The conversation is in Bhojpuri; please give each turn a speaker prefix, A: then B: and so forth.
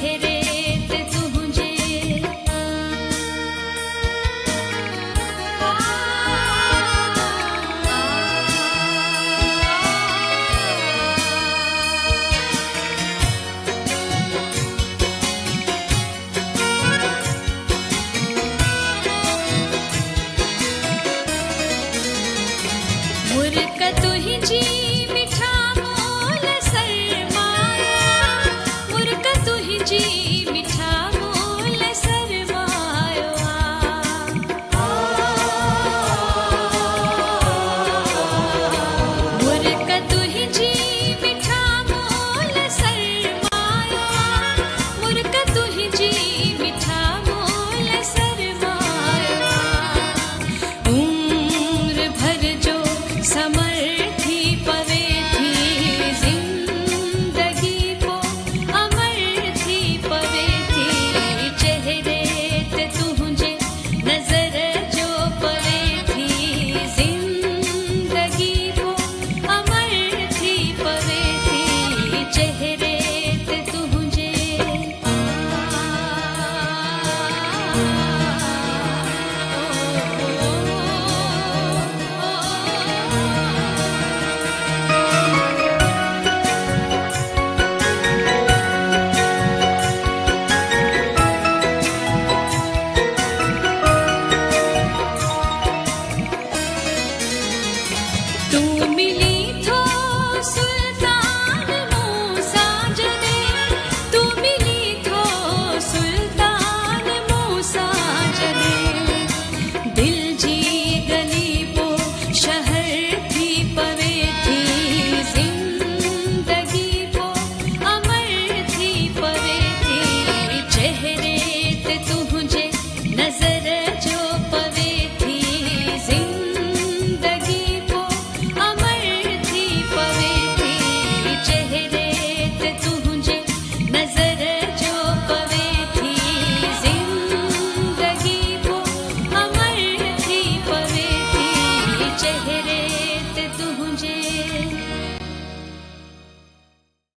A: चेहरे ते तुझे मुर्क तुही जी मिठा मोल सरमाया मुर्क तुही जी मिठा मोल सरमायो मुर्क तुही जी मिठा मोल सरमाया मुर्क तुही जी मिठा मोल सरमाया उम्र भर जो समर्थी पवे थी जिंदगी को अमर थी पवे थी चेहरे ते तुझे नजर जो पवे थी जिंदगी को अमर थी पवे थी चेहरे ते तुझे तू मिली थो सुल्तान मूसा जने तू मिली थो सुल्तान मूसा जने दिल जी गली वो शहर थी पवे थी जिंदगी वो अमर थी पवे थी चेहरे ते तुझे नजर जो पवे थी जिंदगी वो अमर थी पवे थी चेहरे ते तुझे नजर जो पवे थी जिंदगी वो अमर थी पवे थी चेहरे ते तुझे